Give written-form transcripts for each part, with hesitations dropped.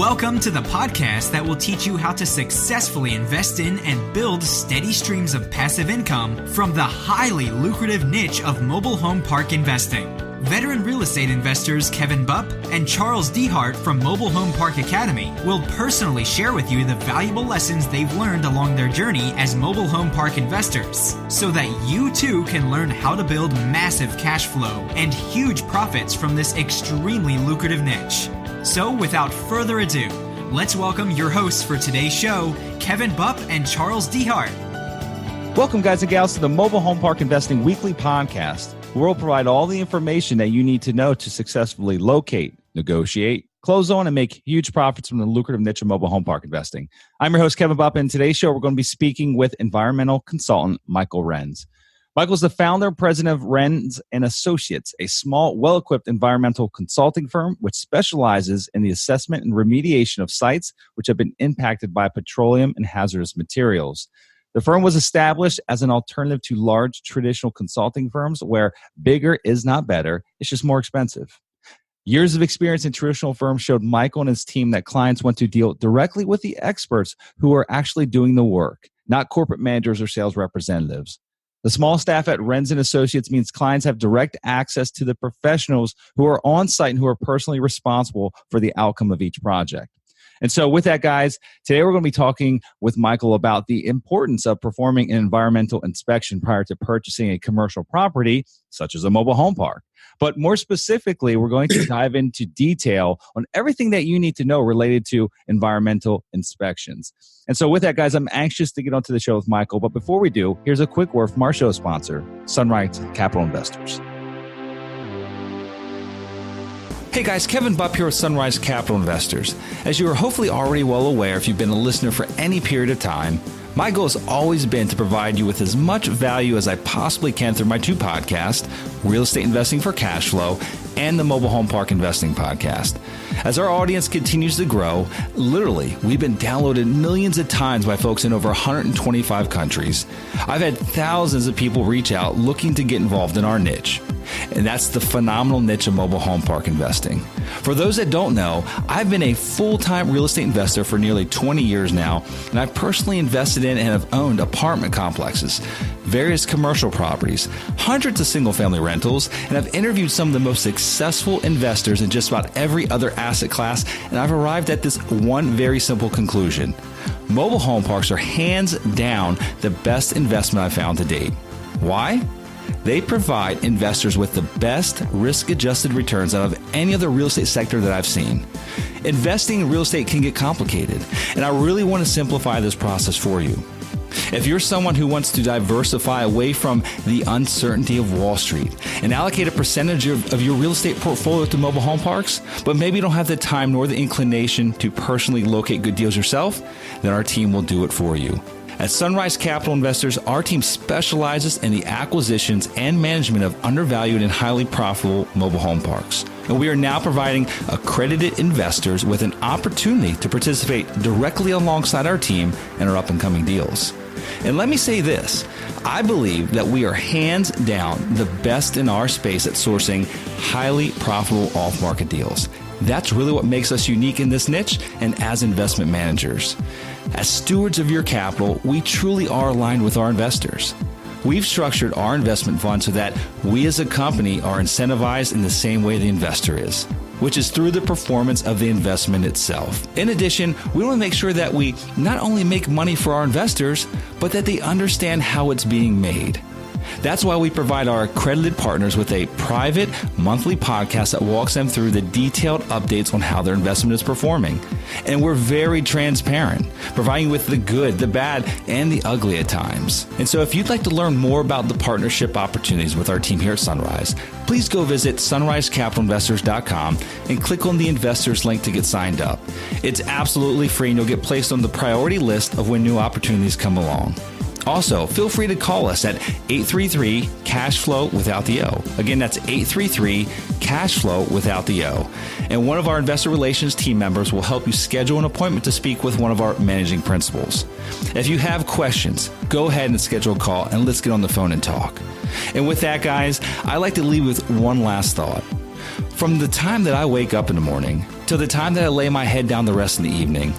Welcome to the podcast that will teach you how to successfully invest in and build steady streams of passive income from the highly lucrative niche of mobile home park investing. Veteran real estate investors Kevin Bupp and Charles Dehart from Mobile Home Park Academy will personally share with you the valuable lessons they've learned along their journey as mobile home park investors, so that you too can learn how to build massive cash flow and huge profits from this extremely lucrative niche. So without further ado, let's welcome your hosts for today's show, Kevin Bupp and Charles Dehart. Welcome, guys and gals, to the Mobile Home Park Investing Weekly Podcast, where we'll provide all the information that you need to know to successfully locate, negotiate, close on, and make huge profits from the lucrative niche of mobile home park investing. I'm your host, Kevin Bupp, and in today's show, we're going to be speaking with environmental consultant Michael Renz. Michael's the founder and president of Renz and Associates, a small, well-equipped environmental consulting firm which specializes in the assessment and remediation of sites which have been impacted by petroleum and hazardous materials. The firm was established as an alternative to large traditional consulting firms where bigger is not better, it's just more expensive. Years of experience in traditional firms showed Michael and his team that clients want to deal directly with the experts who are actually doing the work, not corporate managers or sales representatives. The small staff at Renz and Associates means clients have direct access to the professionals who are on site and who are personally responsible for the outcome of each project. And so with that, guys, today we're going to be talking with Michael about the importance of performing an environmental inspection prior to purchasing a commercial property, such as a mobile home park. But more specifically, we're going to dive into detail on everything that you need to know related to environmental inspections. And so with that, guys, I'm anxious to get onto the show with Michael. But before we do, here's a quick word from our show sponsor, Sunrise Capital Investors. Hey guys, Kevin Bupp here with Sunrise Capital Investors. As you are hopefully already well aware if you've been a listener for any period of time, my goal has always been to provide you with as much value as I possibly can through my two podcasts, Real Estate Investing for Cash Flow and the Mobile Home Park Investing Podcast. As our audience continues to grow, literally, we've been downloaded millions of times by folks in over 125 countries. I've had thousands of people reach out looking to get involved in our niche. And that's the phenomenal niche of mobile home park investing. For those that don't know, I've been a full-time real estate investor for nearly 20 years now, and I've personally invested in and have owned apartment complexes, various commercial properties, hundreds of single-family rentals, and I've interviewed some of the most successful investors in just about every other asset class, and I've arrived at this one very simple conclusion. Mobile home parks are hands down the best investment I've found to date. Why? They provide investors with the best risk-adjusted returns out of any other real estate sector that I've seen. Investing in real estate can get complicated, and I really want to simplify this process for you. If you're someone who wants to diversify away from the uncertainty of Wall Street and allocate a percentage of your real estate portfolio to mobile home parks, but maybe you don't have the time nor the inclination to personally locate good deals yourself, then our team will do it for you. At Sunrise Capital Investors, our team specializes in the acquisitions and management of undervalued and highly profitable mobile home parks. And we are now providing accredited investors with an opportunity to participate directly alongside our team in our up-and-coming deals. And let me say this, I believe that we are hands down the best in our space at sourcing highly profitable off-market deals. That's really what makes us unique in this niche and as investment managers. As stewards of your capital, we truly are aligned with our investors. We've structured our investment fund so that we as a company are incentivized in the same way the investor is, which is through the performance of the investment itself. In addition, we want to make sure that we not only make money for our investors, but that they understand how it's being made. That's why we provide our accredited partners with a private monthly podcast that walks them through the detailed updates on how their investment is performing. And we're very transparent, providing you with the good, the bad, and the ugly at times. And so if you'd like to learn more about the partnership opportunities with our team here at Sunrise, please go visit sunrisecapitalinvestors.com and click on the investors link to get signed up. It's absolutely free and you'll get placed on the priority list of when new opportunities come along. Also, feel free to call us at 833-CASH-FLOW without the O. Again, that's 833-CASH-FLOW without the O. And one of our investor relations team members will help you schedule an appointment to speak with one of our managing principals. If you have questions, go ahead and schedule a call and let's get on the phone and talk. And with that, guys, I like to leave with one last thought. From the time that I wake up in the morning till the time that I lay my head down the rest of the evening,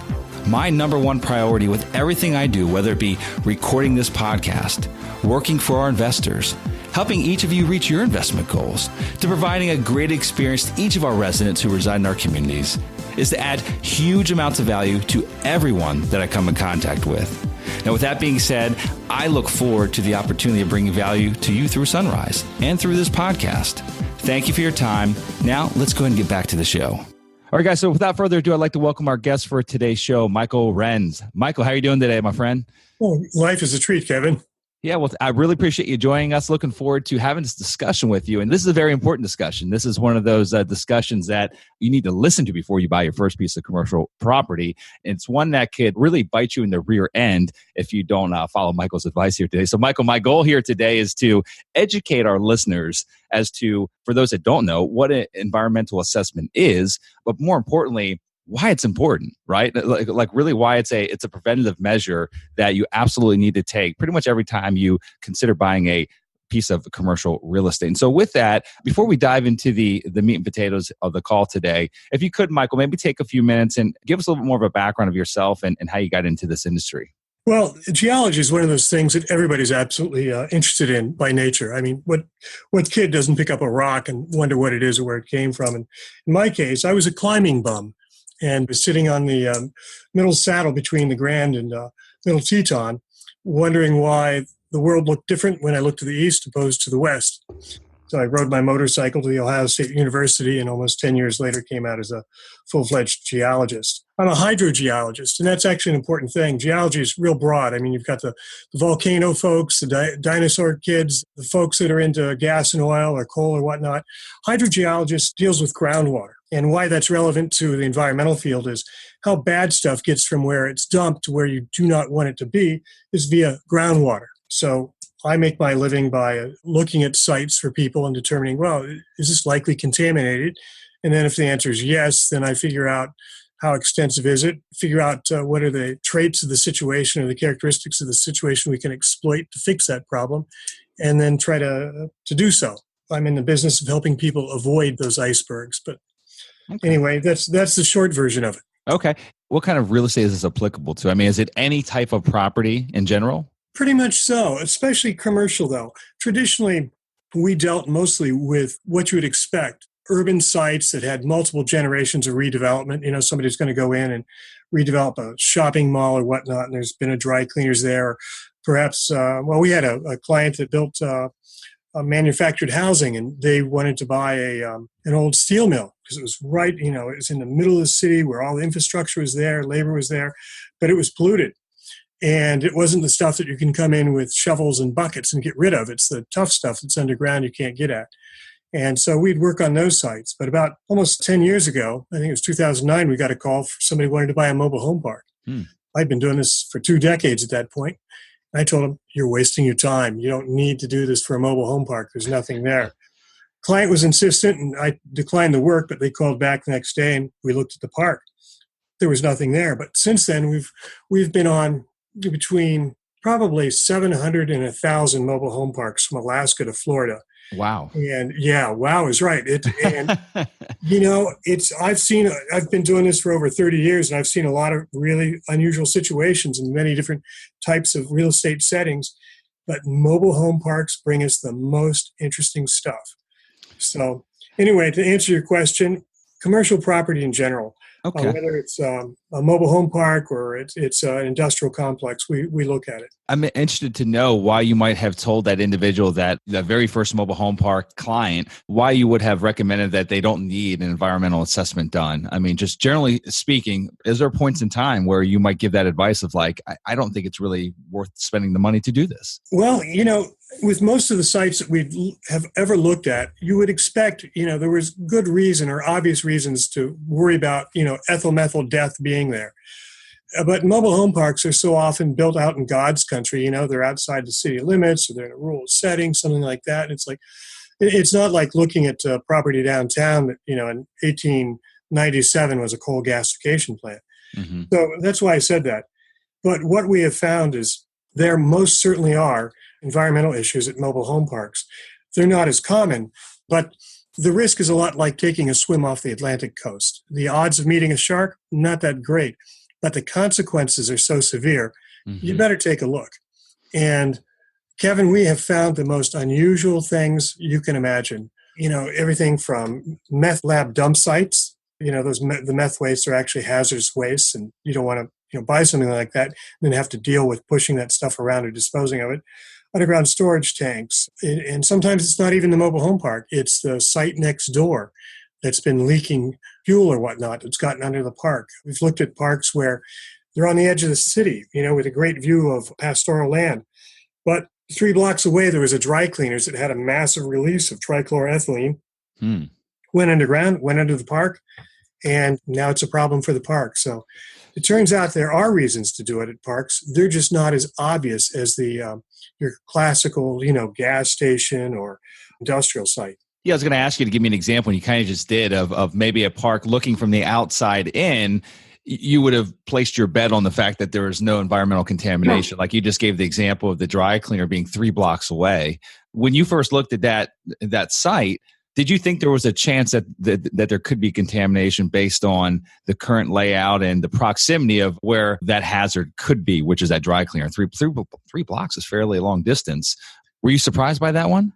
my number one priority with everything I do, whether it be recording this podcast, working for our investors, helping each of you reach your investment goals, to providing a great experience to each of our residents who reside in our communities, is to add huge amounts of value to everyone that I come in contact with. Now, with that being said, I look forward to the opportunity of bringing value to you through Sunrise and through this podcast. Thank you for your time. Now, let's go ahead and get back to the show. All right, guys. So without further ado, I'd like to welcome our guest for today's show, Michael Renz. Michael, how are you doing today, my friend? Well, life is a treat, Kevin. Yeah, well, I really appreciate you joining us. Looking forward to having this discussion with you. And this is a very important discussion. This is one of those discussions that you need to listen to before you buy your first piece of commercial property. And it's one that could really bite you in the rear end if you don't follow Michael's advice here today. So, Michael, my goal here today is to educate our listeners as to, for those that don't know, what an environmental assessment is, but more importantly, why it's important, right? Like really why it's a preventative measure that you absolutely need to take pretty much every time you consider buying a piece of commercial real estate. And so with that, before we dive into the meat and potatoes of the call today, if you could, Michael, maybe take a few minutes and give us a little bit more of a background of yourself and how you got into this industry. Well, geology is one of those things that everybody's absolutely interested in by nature. I mean, what kid doesn't pick up a rock and wonder what it is or where it came from? And in my case, I was a climbing bum and was sitting on the middle saddle between the Grand and Middle Teton, wondering why the world looked different when I looked to the east opposed to the west. So I rode my motorcycle to the Ohio State University and almost 10 years later came out as a full-fledged geologist. I'm a hydrogeologist, and that's actually an important thing. Geology is real broad. I mean, you've got the volcano folks, the dinosaur kids, the folks that are into gas and oil or coal or whatnot. Hydrogeologist deals with groundwater. And why that's relevant to the environmental field is how bad stuff gets from where it's dumped to where you do not want it to be is via groundwater. So I make my living by looking at sites for people and determining, well, is this likely contaminated? And then if the answer is yes, then I figure out how extensive is it, figure out what are the traits of the situation or the characteristics of the situation we can exploit to fix that problem, and then try to do so. I'm in the business of helping people avoid those icebergs. But anyway, that's the short version of it. Okay. What kind of real estate is this applicable to? I mean, is it any type of property in general? Pretty much so, especially commercial, though. Traditionally, we dealt mostly with what you would expect. Urban sites that had multiple generations of redevelopment. You know, somebody's going to go in and redevelop a shopping mall or whatnot, and there's been a dry cleaners there. Perhaps, we had a client that built manufactured housing, and they wanted to buy an old steel mill because it was right, it was in the middle of the city where all the infrastructure was there, labor was there, but it was polluted. And it wasn't the stuff that you can come in with shovels and buckets and get rid of. It's the tough stuff that's underground you can't get at. And so we'd work on those sites. But about almost 10 years ago, I think it was 2009, we got a call for somebody who wanted to buy a mobile home park. I'd been doing this for 2 decades at that point. I told him, you're wasting your time. You don't need to do this for a mobile home park. There's nothing there. Client was insistent, and I declined the work, but they called back the next day, and we looked at the park. There was nothing there. But since then, we've been on between probably 700 and 1,000 mobile home parks from Alaska to Florida. Wow. And yeah, wow is right. I've been doing this for over 30 years, and I've seen a lot of really unusual situations in many different types of real estate settings, but mobile home parks bring us the most interesting stuff. So anyway, to answer your question, commercial property in general, whether it's a mobile home park or it's an industrial complex, we look at it. I'm interested to know why you might have told that individual, that the very first mobile home park client, why you would have recommended that they don't need an environmental assessment done. I mean, just generally speaking, is there points in time where you might give that advice of like, I don't think it's really worth spending the money to do this? Well, with most of the sites that we have ever looked at, you would expect, there was good reason or obvious reasons to worry about, ethyl methyl death being there. But mobile home parks are so often built out in God's country. They're outside the city limits, or they're in a rural setting, something like that. And it's not like looking at property downtown that, in 1897 was a coal gasification plant. Mm-hmm. So that's why I said that. But what we have found is there most certainly are environmental issues at mobile home parks. They're not as common, but The risk is a lot like taking a swim off the Atlantic coast. The odds of meeting a shark, not that great, but the consequences are so severe, you better take a look. And Kevin, we have found the most unusual things you can imagine. Everything from meth lab dump sites. The meth wastes are actually hazardous wastes, and you don't want to buy something like that and then have to deal with pushing that stuff around or disposing of it. Underground storage tanks. And sometimes it's not even the mobile home park. It's the site next door that's been leaking fuel or whatnot that's gotten under the park. We've looked at parks where they're on the edge of the city, with a great view of pastoral land. But 3 blocks away, there was a dry cleaners that had a massive release of trichloroethylene. Went underground, went under the park, and now it's a problem for the park. So it turns out there are reasons to do it at parks. They're just not as obvious as your classical, gas station or industrial site. Yeah, I was going to ask you to give me an example, and you kind of just did, of maybe a park looking from the outside in. You would have placed your bet on the fact that there is no environmental contamination. Like you just gave the example of the dry cleaner being 3 blocks away. When you first looked at that site, did you think there was a chance that there could be contamination based on the current layout and the proximity of where that hazard could be, which is that dry cleaner? Three blocks is fairly a long distance. Were you surprised by that one?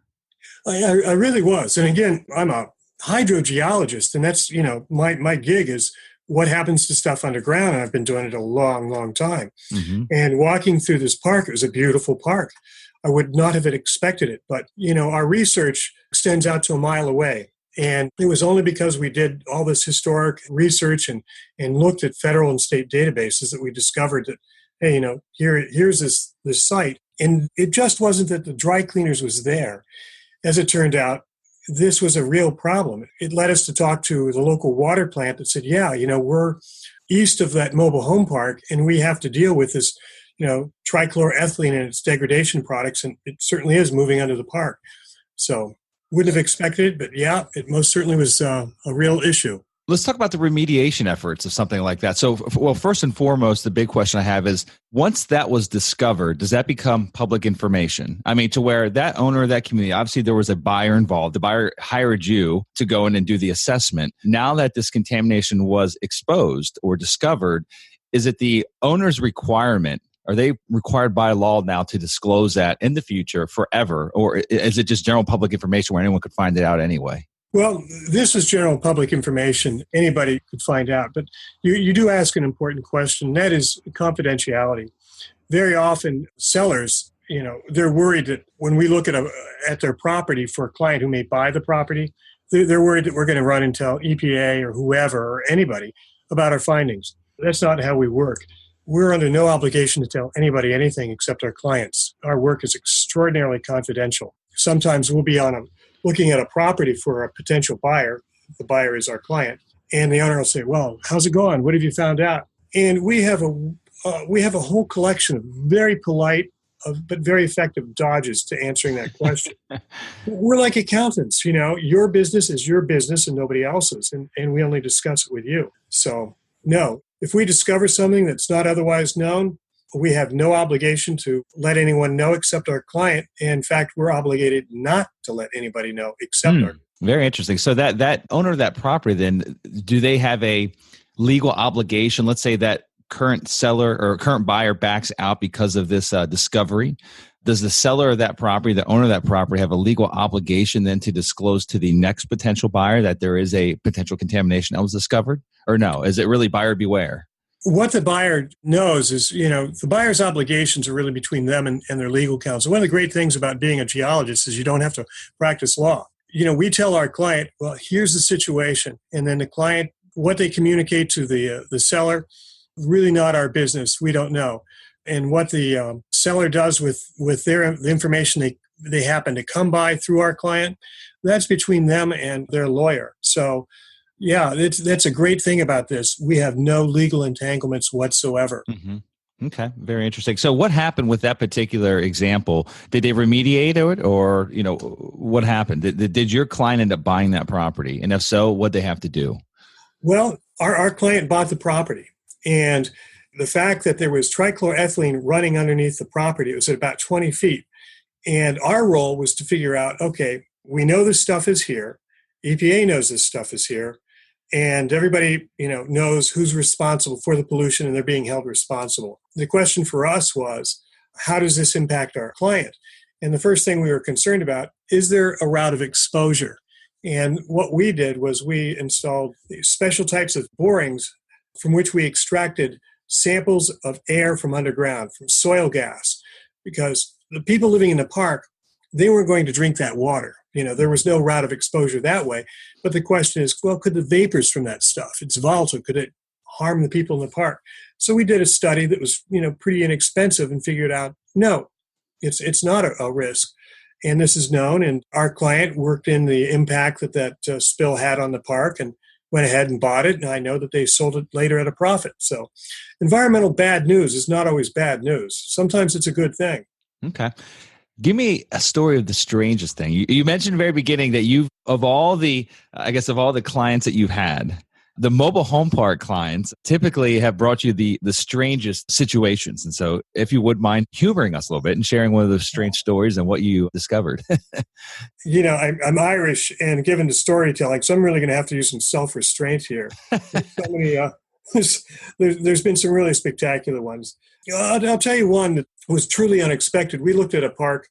I really was. And again, I'm a hydrogeologist, and that's, my gig is what happens to stuff underground. And I've been doing it a long, long time. And walking through this park, it was a beautiful park. I would not have expected it. But, our research extends out to a mile away. And it was only because we did all this historic research and looked at federal and state databases that we discovered that, hey, here's this site. And it just wasn't that the dry cleaners was there. As it turned out, this was a real problem. It led us to talk to the local water plant that said, we're east of that mobile home park, and we have to deal with this, trichloroethylene and its degradation products, and it certainly is moving under the park. So wouldn't have expected it, but yeah, it most certainly was a real issue. Let's talk about the remediation efforts of something like that. So, first and foremost, the big question I have is, once that was discovered, does that become public information? I mean, to where that owner of that community, obviously there was a buyer involved. The buyer hired you to go in and do the assessment. Now that this contamination was exposed or discovered, is it the owner's requirement? Are they required by law now to disclose that in the future forever? Or is it just general public information where anyone could find it out anyway? Well, this is general public information. Anybody could find out. But you do ask an important question. That is confidentiality. Very often sellers, they're worried that when we look at their property for a client who may buy the property, they're worried that we're going to run and tell EPA or whoever or anybody about our findings. That's not how we work. We're under no obligation to tell anybody anything except our clients. Our work is extraordinarily confidential. Sometimes we'll be looking at a property for a potential buyer. The buyer is our client. And the owner will say, well, how's it going? What have you found out? And we have a whole collection of very polite but very effective dodges to answering that question. We're like accountants, your business is your business and nobody else's. And we only discuss it with you. So no, if we discover something that's not otherwise known, we have no obligation to let anyone know except our client. In fact, we're obligated not to let anybody know except our client. Very interesting. So that owner of that property, then, do they have a legal obligation? Let's say that current seller or current buyer backs out because of this discovery. Does the seller of that property, the owner of that property, have a legal obligation then to disclose to the next potential buyer that there is a potential contamination that was discovered? Or no? Is it really buyer beware? What the buyer knows is, the buyer's obligations are really between them and their legal counsel. One of the great things about being a geologist is you don't have to practice law. We tell our client, well, here's the situation. And then the client, what they communicate to the seller, really not our business. We don't know. And what the seller does with the information they happen to come by through our client, that's between them and their lawyer. So yeah, that's a great thing about this. We have no legal entanglements whatsoever. Mm-hmm. Okay, very interesting. So what happened with that particular example? Did they remediate it, or what happened? Did your client end up buying that property? And if so, what did they have to do? Well, our client bought the property. And the fact that there was trichloroethylene running underneath the property, it was at about 20 feet. And our role was to figure out, okay, we know this stuff is here. EPA knows this stuff is here, and everybody, knows who's responsible for the pollution, and they're being held responsible. The question for us was, how does this impact our client? And the first thing we were concerned about, is there a route of exposure? And what we did was we installed special types of borings from which we extracted samples of air from underground, from soil gas, because the people living in the park, they weren't going to drink that water. There was no route of exposure that way. But the question is, well, could the vapors from that stuff, it's volatile, could it harm the people in the park? So we did a study that was, pretty inexpensive and figured out, no, it's not a risk. And this is known. And our client worked in the impact that spill had on the park and went ahead and bought it. And I know that they sold it later at a profit. So environmental bad news is not always bad news. Sometimes it's a good thing. Okay. Give me a story of the strangest thing. You mentioned in the very beginning that of all the clients that you've had, the mobile home park clients typically have brought you the strangest situations. And so if you would mind humoring us a little bit and sharing one of those strange stories and what you discovered. I'm Irish and given to storytelling, so I'm really going to have to use some self-restraint here. There's been some really spectacular ones. I'll tell you one that was truly unexpected. We looked at a park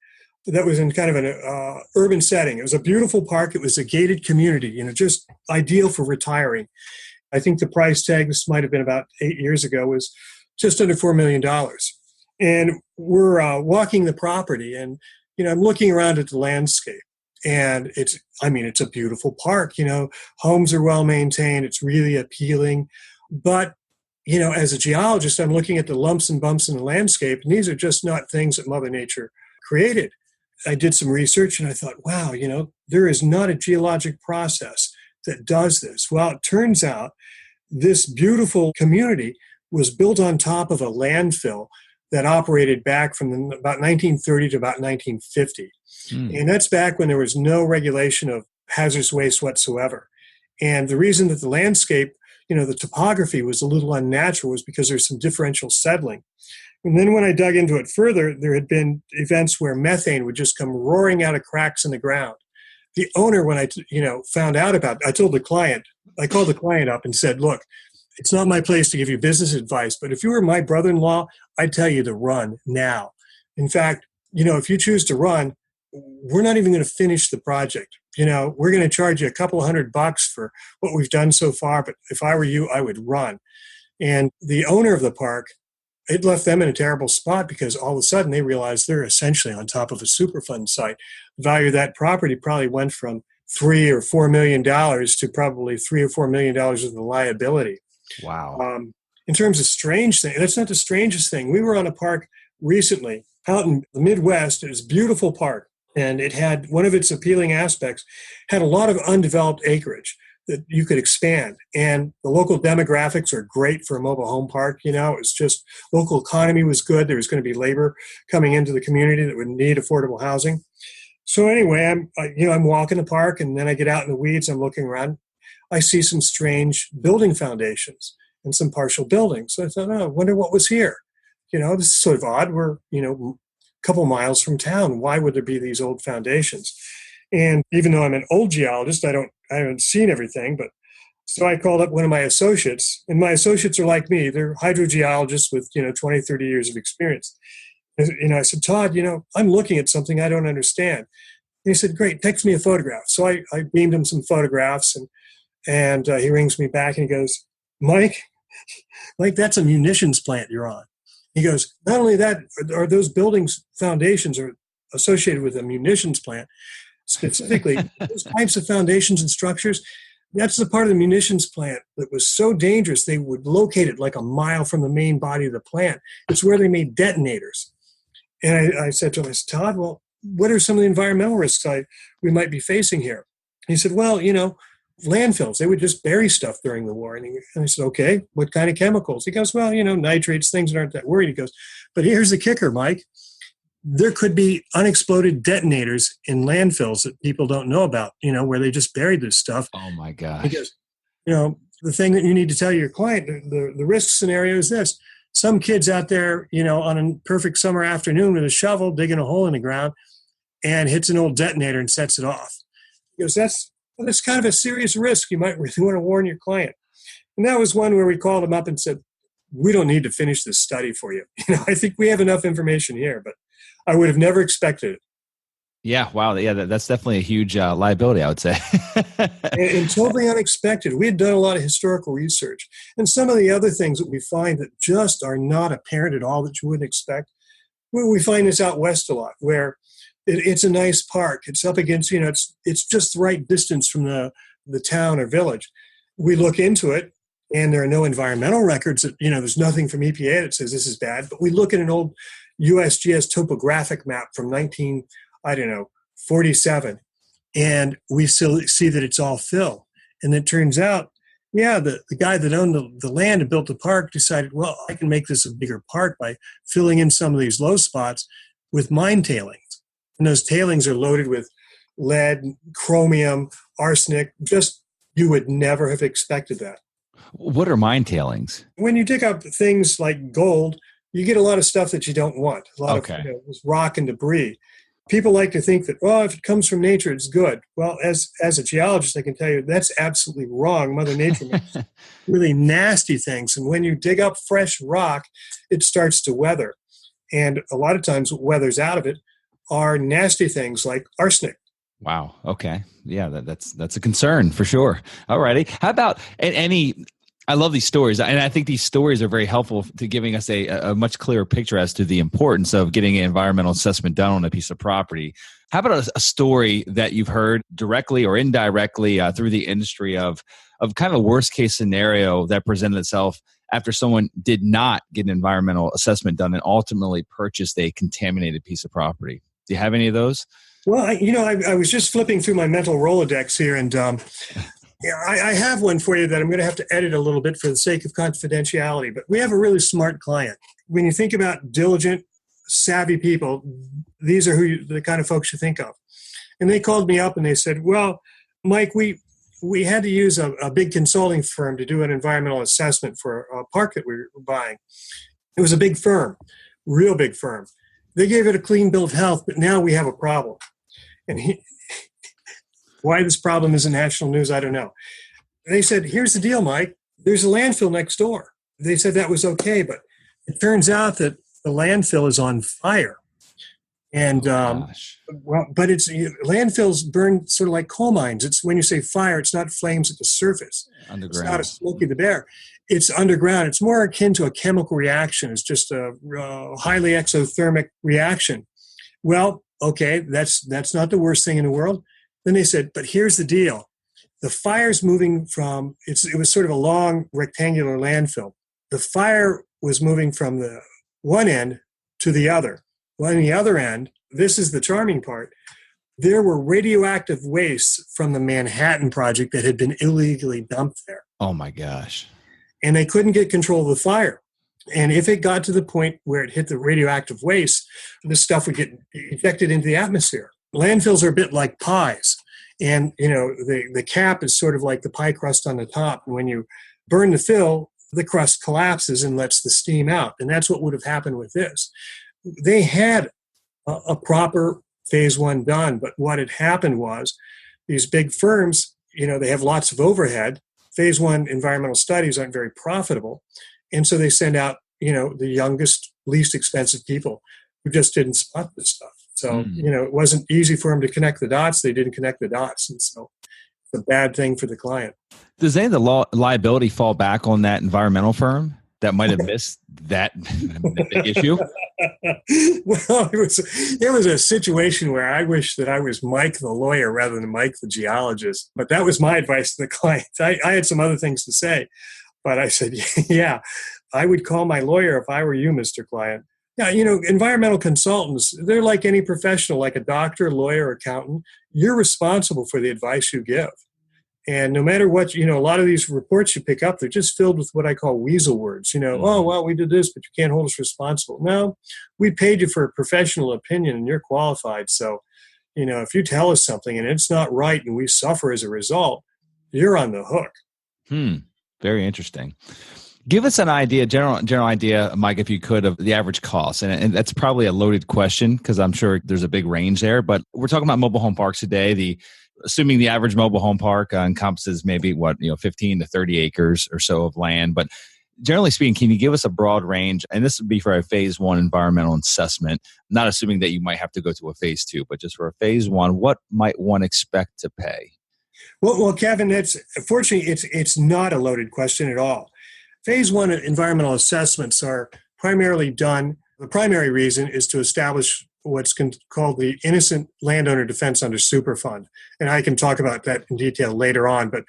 that was in kind of an urban setting. It was a beautiful park. It was a gated community, just ideal for retiring. I think the price tag, this might have been about 8 years ago, was just under $4 million. And we're walking the property, and I'm looking around at the landscape. And it's a beautiful park. Homes are well maintained. It's really appealing. But as a geologist, I'm looking at the lumps and bumps in the landscape, and these are just not things that Mother Nature created. I did some research, and I thought, wow, there is not a geologic process that does this. Well, it turns out this beautiful community was built on top of a landfill that operated back from about 1930 to about 1950. And that's back when there was no regulation of hazardous waste whatsoever. And the reason that the landscape, the topography was a little unnatural was because there's some differential settling. And then when I dug into it further, there had been events where methane would just come roaring out of cracks in the ground. The owner, when I found out about it, I called the client up and said, look, it's not my place to give you business advice, but if you were my brother-in-law, I'd tell you to run now. In fact, if you choose to run, we're not even going to finish the project. We're going to charge you a couple $100 for what we've done so far, but if I were you, I would run. And the owner of the park, it left them in a terrible spot because all of a sudden they realized they're essentially on top of a Superfund site. The value of that property probably went from $3 or $4 million to probably $3 or $4 million of the liability. Wow. In terms of strange thing, that's not the strangest thing. We were on a park recently out in the Midwest. It was a beautiful park, and it had one of its appealing aspects, had a lot of undeveloped acreage that you could expand. And the local demographics are great for a mobile home park. It was just local economy was good. There was going to be labor coming into the community that would need affordable housing. So anyway, I'm walking the park, and then I get out in the weeds. I'm looking around. I see some strange building foundations and some partial buildings. So I thought, I wonder what was here. This is sort of odd. We're, a couple miles from town. Why would there be these old foundations? And even though I'm an old geologist, I haven't seen everything. But so I called up one of my associates, and my associates are like me. They're hydrogeologists with 20, 30 years of experience. I said, Todd, I'm looking at something I don't understand. And he said, great, text me a photograph. So I beamed him some photographs, and he rings me back and he goes, Mike, that's a munitions plant you're on. He goes, not only that, are those buildings foundations are associated with a munitions plant. Specifically, those types of foundations and structures, that's the part of the munitions plant that was so dangerous they would locate it like a mile from the main body of the plant. It's where they made detonators. And I said to him, Todd, well, what are some of the environmental risks we might be facing here? He said, well, landfills, they would just bury stuff during the war. And I said, okay, what kind of chemicals? He goes, well, nitrates, things that aren't that worried. He goes, but here's the kicker, Mike. There could be unexploded detonators in landfills that people don't know about, where they just buried this stuff. Oh my gosh. He goes, the thing that you need to tell your client, the risk scenario is this. Some kid's out there, on a perfect summer afternoon with a shovel, digging a hole in the ground and hits an old detonator and sets it off. He goes, Well, it's kind of a serious risk. You might really want to warn your client. And that was one where we called them up and said, we don't need to finish this study for you. I think we have enough information here, but I would have never expected it. Yeah, wow. Yeah, that's definitely a huge liability, I would say. and totally unexpected. We had done a lot of historical research. And some of the other things that we find that just are not apparent at all that you wouldn't expect. We find this out west a lot, where it's a nice park. It's up against, it's just the right distance from the town or village. We look into it, and there are no environmental records that, there's nothing from EPA that says this is bad. But we look at an old USGS topographic map from 47, and we still see that it's all fill. And it turns out, the guy that owned the land and built the park decided, well, I can make this a bigger park by filling in some of these low spots with mine tailings. And those tailings are loaded with lead, chromium, arsenic. Just, you would never have expected that. What are mine tailings? When you dig up things like gold, you get a lot of stuff that you don't want. A lot of rock and debris. People like to think that, if it comes from nature, it's good. Well, as a geologist, I can tell you that's absolutely wrong. Mother Nature makes really nasty things. And when you dig up fresh rock, it starts to weather. And a lot of times what weathers out of it are nasty things like arsenic. Wow. Okay. Yeah, that's a concern for sure. All righty. How about I love these stories, and I think these stories are very helpful to giving us a much clearer picture as to the importance of getting an environmental assessment done on a piece of property. How about a story that you've heard directly or indirectly through the industry of kind of a worst case scenario that presented itself after someone did not get an environmental assessment done and ultimately purchased a contaminated piece of property? Do you have any of those? Well, I was just flipping through my mental Rolodex here, and I have one for you that I'm going to have to edit a little bit for the sake of confidentiality, but we have a really smart client. When you think about diligent, savvy people, these are the kind of folks you think of. And they called me up and they said, well, Mike, we had to use a big consulting firm to do an environmental assessment for a park that we were buying. It was a big firm, real big firm. They gave it a clean bill of health, but now we have a problem. And why this problem isn't national news, I don't know. They said, here's the deal, Mike. There's a landfill next door. They said that was okay, but it turns out that the landfill is on fire. And, but landfills burn sort of like coal mines. It's when you say fire, it's not flames at the surface. Underground. It's not a Smokey the Bear. It's underground. It's more akin to a chemical reaction. It's just a highly exothermic reaction. Well, okay, that's not the worst thing in the world. Then they said, but here's the deal. The fire's moving from, it was sort of a long rectangular landfill. The fire was moving from the one end to the other. Well, on the other end, this is the charming part, there were radioactive wastes from the Manhattan Project that had been illegally dumped there. Oh my gosh. And they couldn't get control of the fire. And if it got to the point where it hit the radioactive waste, this stuff would get ejected into the atmosphere. Landfills are a bit like pies. And, the cap is sort of like the pie crust on the top. And when you burn the fill, the crust collapses and lets the steam out. And that's what would have happened with this. They had a proper phase one done. But what had happened was these big firms, they have lots of overhead. Phase one environmental studies aren't very profitable. And so they send out, the youngest, least expensive people who just didn't spot this stuff. So, it wasn't easy for them to connect the dots. They didn't connect the dots. And so it's a bad thing for the client. Does any of the liability fall back on that environmental firm that might have missed that big issue? Well, it was a situation where I wish that I was Mike the lawyer rather than Mike the geologist. But that was my advice to the client. I had some other things to say, but I said, yeah, I would call my lawyer if I were you, Mr. Client. Yeah, environmental consultants, they're like any professional, like a doctor, lawyer, accountant. You're responsible for the advice you give. And no matter what, a lot of these reports you pick up, they're just filled with what I call weasel words. Oh, well, we did this, but you can't hold us responsible. No, we paid you for a professional opinion and you're qualified. So, if you tell us something and it's not right and we suffer as a result, you're on the hook. Very interesting. Give us an idea, general idea, Mike, if you could, of the average cost. And that's probably a loaded question because I'm sure there's a big range there. But we're talking about mobile home parks today. assuming the average mobile home park encompasses maybe 15 to 30 acres or so of land. But generally speaking, can you give us a broad range? And this would be for a phase one environmental assessment, not assuming that you might have to go to a phase two, but just for a phase one, what might one expect to pay? Well, Kevin, fortunately, it's not a loaded question at all. Phase one environmental assessments are primarily done. The primary reason is to establish what's called the Innocent Landowner Defense under Superfund. And I can talk about that in detail later on. But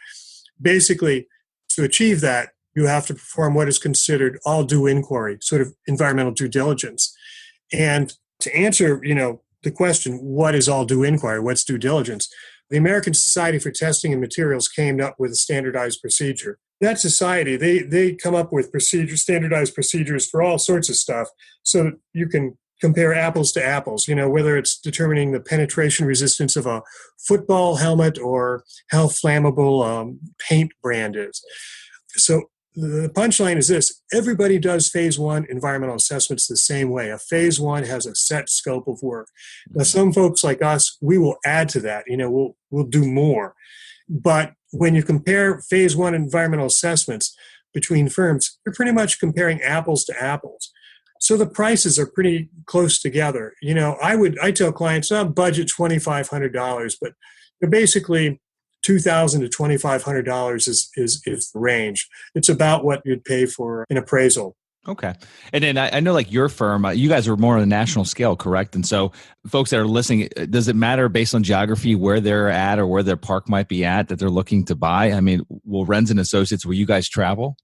basically, to achieve that, you have to perform what is considered all due inquiry, sort of environmental due diligence. And to answer, the question, what is all due inquiry? What's due diligence? The American Society for Testing and Materials came up with a standardized procedure. That society, they come up with standardized procedures for all sorts of stuff so that you can compare apples to apples, whether it's determining the penetration resistance of a football helmet or how flammable paint brand is. So the punchline is this: everybody does phase one environmental assessments the same way. A phase one has a set scope of work. Now, some folks like us, we will add to that. We'll do more. But when you compare phase one environmental assessments between firms, you're pretty much comparing apples to apples. So the prices are pretty close together. I tell clients, budget $2,500, but basically $2,000 to $2,500 is the range. It's about what you'd pay for an appraisal. Okay. And then I know like your firm, you guys are more on a national scale, correct? And so folks that are listening, does it matter based on geography where they're at or where their park might be at that they're looking to buy? I mean, will Renz and Associates, will you guys travel?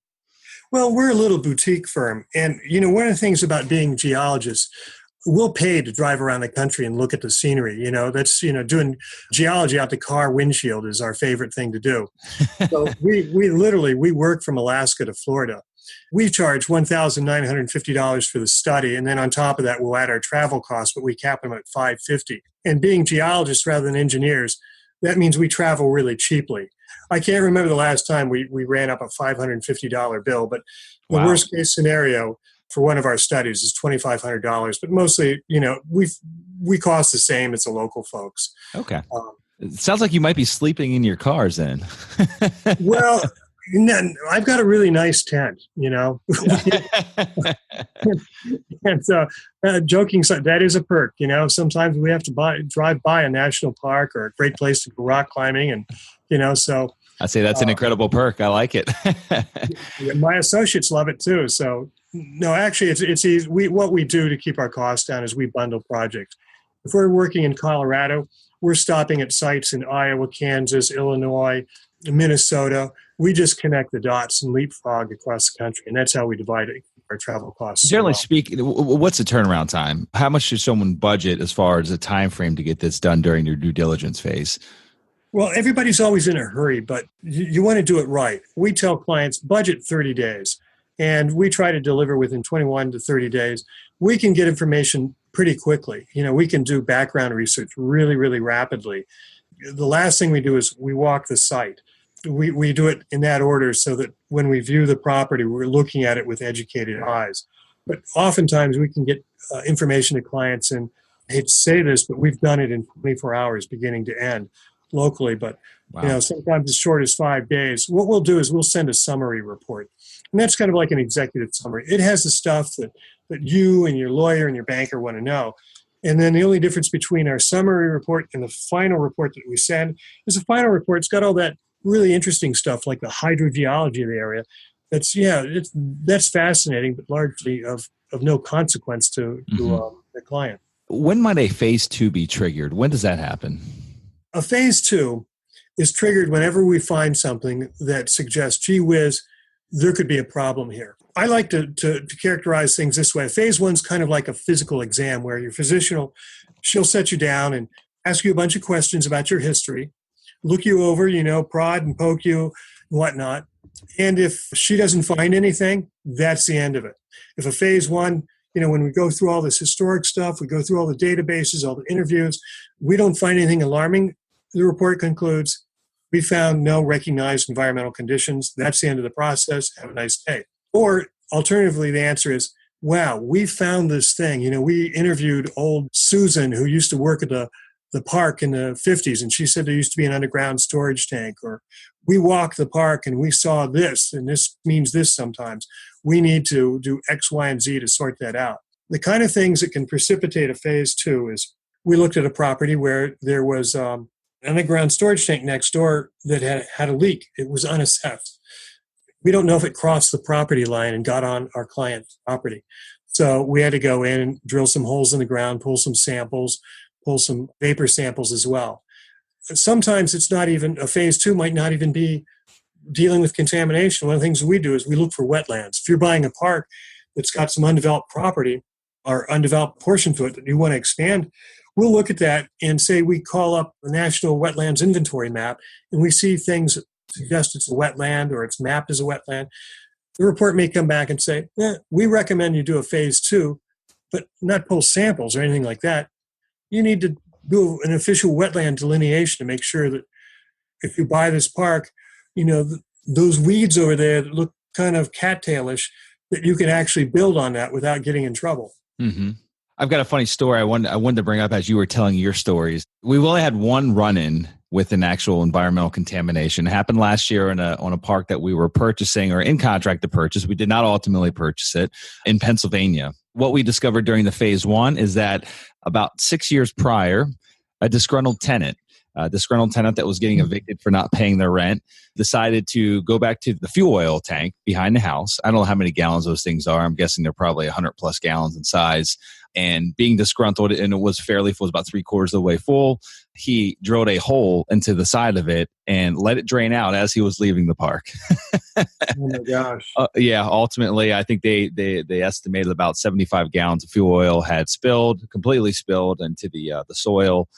Well, we're a little boutique firm. And, one of the things about being geologists, we'll pay to drive around the country and look at the scenery. That's, doing geology out the car windshield is our favorite thing to do. So we work from Alaska to Florida. We charge $1,950 for the study. And then on top of that, we'll add our travel costs, but we cap them at $550. And being geologists rather than engineers, that means we travel really cheaply. I can't remember the last time we ran up a $550 bill, but the worst case scenario for one of our studies is $2,500. But mostly, we cost the same as the local folks. Okay. It sounds like you might be sleeping in your cars then. Well, I've got a really nice tent, And so, joking, that is a perk, Sometimes we have to drive by a national park or a great place to go rock climbing, and so I'd say that's an incredible perk. I like it. My associates love it too. So no, actually, it's easy. What we do to keep our costs down is we bundle projects. If we're working in Colorado, we're stopping at sites in Iowa, Kansas, Illinois, Minnesota. We just connect the dots and leapfrog across the country, and that's how we divide our travel costs. Generally speaking, what's the turnaround time? How much should someone budget as far as a time frame to get this done during your due diligence phase? Well, everybody's always in a hurry, but you want to do it right. We tell clients budget 30 days, and we try to deliver within 21 to 30 days. We can get information pretty quickly. We can do background research really, really rapidly. The last thing we do is we walk the site. We do it in that order so that when we view the property, we're looking at it with educated eyes. But oftentimes we can get information to clients, and I hate to say this, but we've done it in 24 hours beginning to end locally. But sometimes as short as 5 days. What we'll do is we'll send a summary report. And that's kind of like an executive summary. It has the stuff that you and your lawyer and your banker want to know. And then the only difference between our summary report and the final report that we send is the final report's got all that really interesting stuff like the hydrogeology of the area. That's fascinating, but largely of no consequence to the client. When might a phase two be triggered? When does that happen? A phase two is triggered whenever we find something that suggests, gee whiz, there could be a problem here. I like to characterize things this way. Phase one's kind of like a physical exam where your physician she'll set you down and ask you a bunch of questions about your history, look you over, prod and poke you and whatnot. And if she doesn't find anything, that's the end of it. If a phase one, when we go through all this historic stuff, we go through all the databases, all the interviews, we don't find anything alarming, the report concludes, we found no recognized environmental conditions. That's the end of the process. Have a nice day. Or alternatively, the answer is, wow, we found this thing. We interviewed old Susan who used to work at the the park in the 50s, and she said there used to be an underground storage tank, or we walked the park and we saw this, and this means this sometimes. We need to do X, Y, and Z to sort that out. The kind of things that can precipitate a phase 2 is we looked at a property where there was an underground storage tank next door that had a leak. It was unassessed. We don't know if it crossed the property line and got on our client's property. So we had to go in and drill some holes in the ground, pull some samples, pull some vapor samples as well. Sometimes it's not even, a phase 2 might not even be dealing with contamination. One of the things we do is we look for wetlands. If you're buying a park that's got some undeveloped property or undeveloped portion to it that you want to expand, we'll look at that and say we call up the National Wetlands Inventory map and we see things that suggest it's a wetland or it's mapped as a wetland. The report may come back and say, we recommend you do a phase 2, but not pull samples or anything like that. You need to do an official wetland delineation to make sure that if you buy this park, those weeds over there that look kind of cattailish, that you can actually build on that without getting in trouble. Mm-hmm. I've got a funny story I wanted to bring up as you were telling your stories. We've only had one run-in with an actual environmental contamination. It happened last year on a park that we were purchasing or in contract to purchase. We did not ultimately purchase it in Pennsylvania. What we discovered during the phase 1 is that about 6 years prior, a disgruntled tenant that was getting evicted for not paying their rent decided to go back to the fuel oil tank behind the house. I don't know how many gallons those things are. I'm guessing they're probably 100 plus gallons in size. And being disgruntled, and it was fairly full, it was about 3/4 of the way full, he drilled a hole into the side of it and let it drain out as he was leaving the park. Oh my gosh. Ultimately, I think they estimated about 75 gallons of fuel oil had completely spilled into the soil.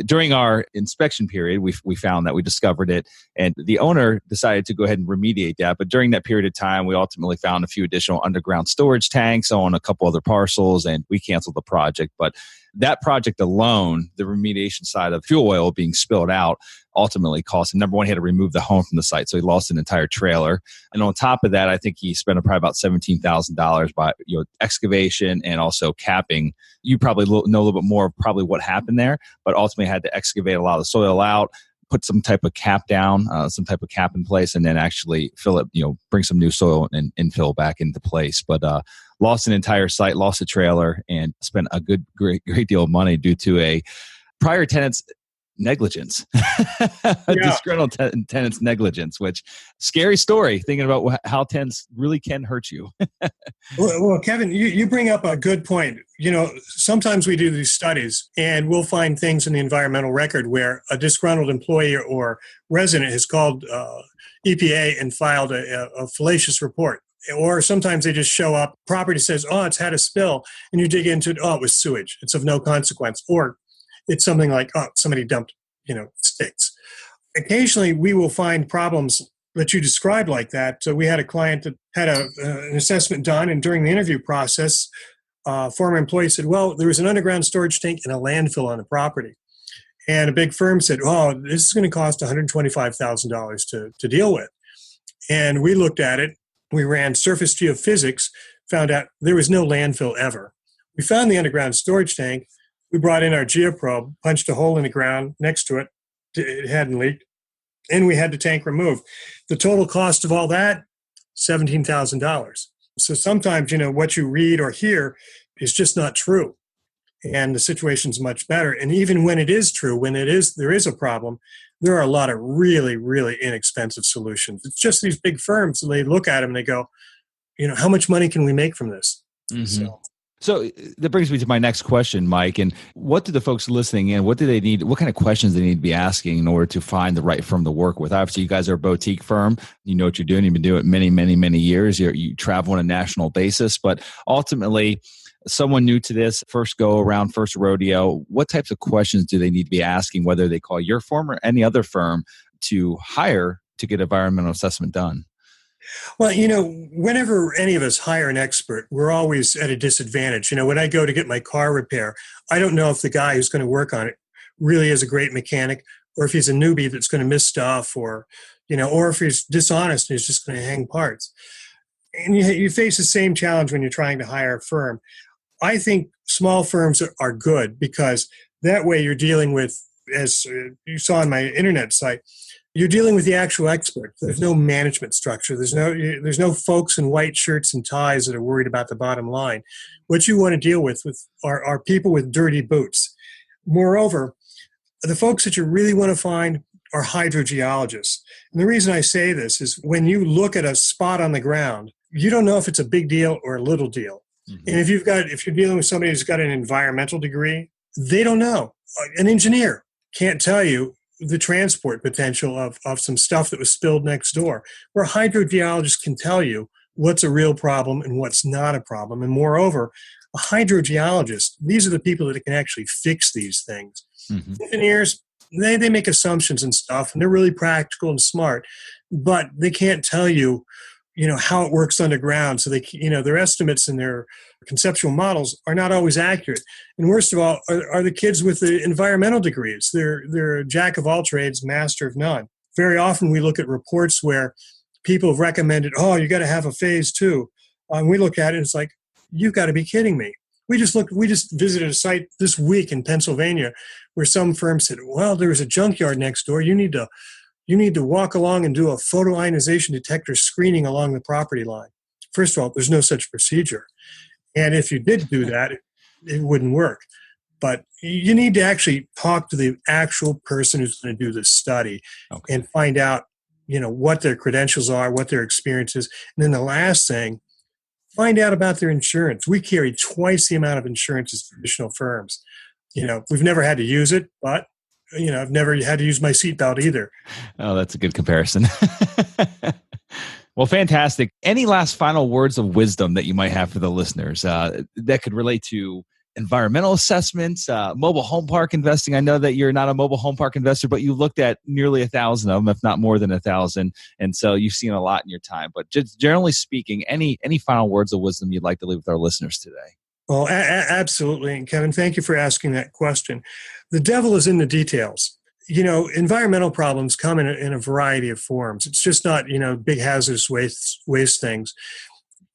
During our inspection period, we found that we discovered it, and the owner decided to go ahead and remediate that. But during that period of time, we ultimately found a few additional underground storage tanks on a couple other parcels, and we canceled the project. But that project alone, the remediation side of fuel oil being spilled out, ultimately cost him. Number one, he had to remove the home from the site, so he lost an entire trailer. And on top of that, I think he spent probably about $17,000 by excavation and also capping. You probably know a little bit more of probably what happened there, but ultimately had to excavate a lot of the soil out, put some type of cap down, some type of cap in place, and then actually fill it, bring some new soil and fill back into place. But lost an entire site, lost a trailer, and spent a great deal of money due to a prior tenant's negligence, disgruntled tenant's negligence, which scary story, thinking about how tenants really can hurt you. Well, Kevin, you bring up a good point. Sometimes we do these studies and we'll find things in the environmental record where a disgruntled employee or resident has called EPA and filed a fallacious report. Or sometimes they just show up, property says, it's had a spill, and you dig into it, it was sewage. It's of no consequence. Or it's something like, somebody dumped, sticks. Occasionally, we will find problems that you described like that. So we had a client that had an assessment done, and during the interview process, a former employee said, there was an underground storage tank and a landfill on the property. And a big firm said, this is going to cost $125,000 to deal with. And we looked at it. We ran surface geophysics, found out there was no landfill ever. We found the underground storage tank. We brought in our geoprobe, punched a hole in the ground next to it. It hadn't leaked. And we had the tank removed. The total cost of all that, $17,000. So sometimes, what you read or hear is just not true. And the situation's much better. And even when it is true, there is a problem, there are a lot of really, really inexpensive solutions. It's just these big firms, and they look at them and they go, how much money can we make from this? Mm-hmm. So that brings me to my next question, Mike. And what do the folks listening in, what do they need? What kind of questions they need to be asking in order to find the right firm to work with? Obviously, you guys are a boutique firm. You know what you're doing. You've been doing it many, many, many years. You travel on a national basis. But ultimately, someone new to this, first go around, first rodeo, what types of questions do they need to be asking, whether they call your firm or any other firm to hire to get environmental assessment done? Well, whenever any of us hire an expert, we're always at a disadvantage. When I go to get my car repair, I don't know if the guy who's going to work on it really is a great mechanic, or if he's a newbie that's going to miss stuff, or if he's dishonest and he's just going to hang parts. And you face the same challenge when you're trying to hire a firm. I think small firms are good because That way you're dealing with, as you saw on my internet site, you're dealing with the actual expert. There's no management structure. There's no folks in white shirts and ties that are worried about the bottom line. What you want to deal with are people with dirty boots. Moreover, the folks that you really want to find are hydrogeologists. And the reason I say this is when you look at a spot on the ground, you don't know if it's a big deal or a little deal. Mm-hmm. And if you're dealing with somebody who's got an environmental degree, they don't know. An engineer can't tell you the transport potential of some stuff that was spilled next door, where a hydrogeologist can tell you what's a real problem and what's not a problem. And moreover, a hydrogeologist, these are the people that can actually fix these things. Mm-hmm. Engineers, they make assumptions and stuff, and they're really practical and smart, but they can't tell you, how it works underground. So their estimates and their conceptual models are not always accurate. And worst of all, are the kids with the environmental degrees. They're a jack of all trades, master of none. Very often we look at reports where people have recommended, you got to have a phase 2. And we look at it and it's like, you've got to be kidding me. We just visited a site this week in Pennsylvania where some firm said, well, there's a junkyard next door. You need to walk along and do a photoionization detector screening along the property line. First of all, there's no such procedure. And if you did do that, it wouldn't work. But you need to actually talk to the actual person who's going to do this study and find out, what their credentials are, what their experience is. And then the last thing, find out about their insurance. We carry twice the amount of insurance as traditional firms. We've never had to use it, but I've never had to use my seatbelt either. Oh, that's a good comparison. Well, fantastic. Any last final words of wisdom that you might have for the listeners that could relate to environmental assessments, mobile home park investing? I know that you're not a mobile home park investor, but you looked at nearly 1,000 of them, if not more than 1,000. And so you've seen a lot in your time. But just generally speaking, any final words of wisdom you'd like to leave with our listeners today? Well, absolutely. And Kevin, thank you for asking that question. The devil is in the details. Environmental problems come in a variety of forms. It's just not, big hazardous waste things.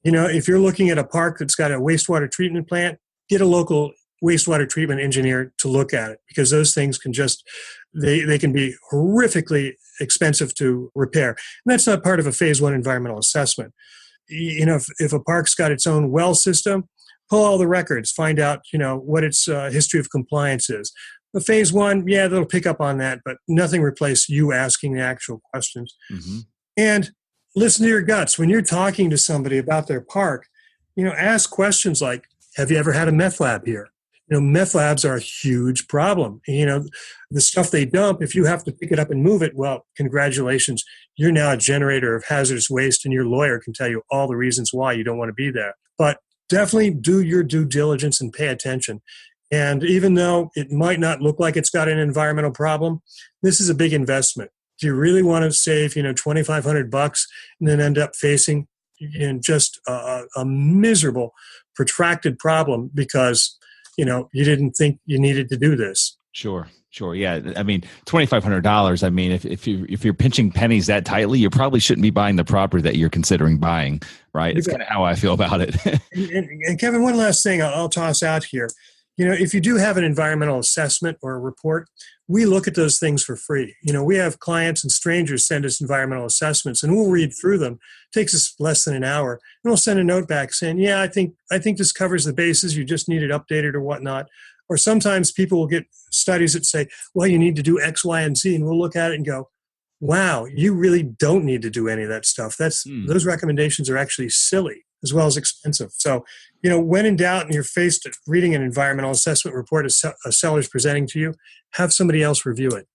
If you're looking at a park that's got a wastewater treatment plant, get a local wastewater treatment engineer to look at it, because those things can they can be horrifically expensive to repair. And that's not part of a phase 1 environmental assessment. If a park's got its own well system, pull all the records, find out, what its history of compliance is. The phase 1, they'll pick up on that, but nothing replaces you asking the actual questions. Mm-hmm. And listen to your guts. When you're talking to somebody about their park, ask questions like, have you ever had a meth lab here? Meth labs are a huge problem. The stuff they dump, if you have to pick it up and move it, well, congratulations. You're now a generator of hazardous waste, and your lawyer can tell you all the reasons why you don't want to be there. But definitely do your due diligence and pay attention. And even though it might not look like it's got an environmental problem, this is a big investment. Do you really want to save, $2,500 and then end up facing just a miserable, protracted problem because, you didn't think you needed to do this? Sure. Yeah. I mean, $2,500. I mean, if you're pinching pennies that tightly, you probably shouldn't be buying the property that you're considering buying, right? It's kind of how I feel about it. and Kevin, one last thing I'll toss out here. If you do have an environmental assessment or a report, we look at those things for free. We have clients and strangers send us environmental assessments, and we'll read through them. It takes us less than an hour, and we'll send a note back saying, I think this covers the bases. You just need it updated or whatnot. Or sometimes people will get studies that say, well, you need to do X, Y, and Z, and we'll look at it and go, wow, you really don't need to do any of that stuff. Those recommendations are actually silly as well as expensive. So, when in doubt and you're faced with reading an environmental assessment report a seller's presenting to you, have somebody else review it.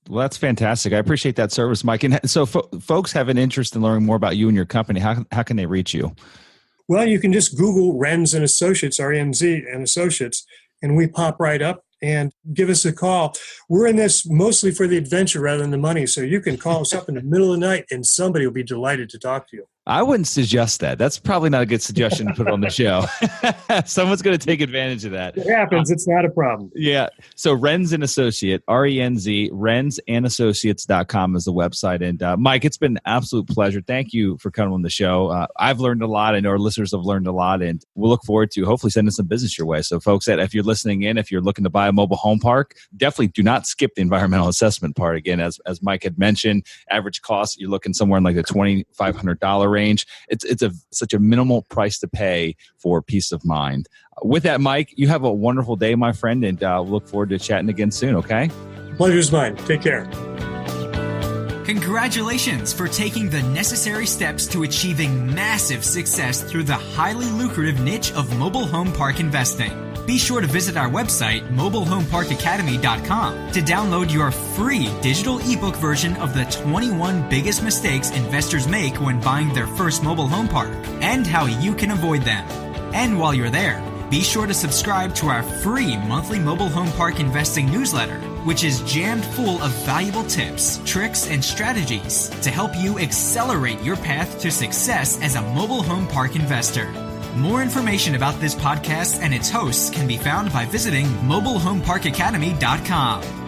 Well, that's fantastic. I appreciate that service, Mike. And so folks have an interest in learning more about you and your company. How can they reach you? Well, you can just Google Renz and Associates, RENZ and Associates, and we pop right up. And give us a call. We're in this mostly for the adventure rather than the money. So you can call us up in the middle of the night and somebody will be delighted to talk to you. I wouldn't suggest that. That's probably not a good suggestion to put on the show. Someone's going to take advantage of that. It happens. It's not a problem. Yeah. So Renz and Associate, RENZ, rensandassociates.com is the website. And Mike, it's been an absolute pleasure. Thank you for coming on the show. I've learned a lot. I know our listeners have learned a lot, and we'll look forward to hopefully sending some business your way. So folks, that if you're listening in, if you're looking to buy a mobile home park, definitely do not skip the environmental assessment part. Again, as Mike had mentioned, average cost, you're looking somewhere in like the $2,500 range. It's such a minimal price to pay for peace of mind. With that, Mike, you have a wonderful day, my friend, and we'll look forward to chatting again soon, okay? Pleasure's mine. Take care. Congratulations for taking the necessary steps to achieving massive success through the highly lucrative niche of mobile home park investing. Be sure to visit our website, mobilehomeparkacademy.com, to download your free digital ebook version of the 21 biggest mistakes investors make when buying their first mobile home park and how you can avoid them. And while you're there, be sure to subscribe to our free monthly mobile home park investing newsletter, which is jammed full of valuable tips, tricks, and strategies to help you accelerate your path to success as a mobile home park investor. More information about this podcast and its hosts can be found by visiting mobilehomeparkacademy.com.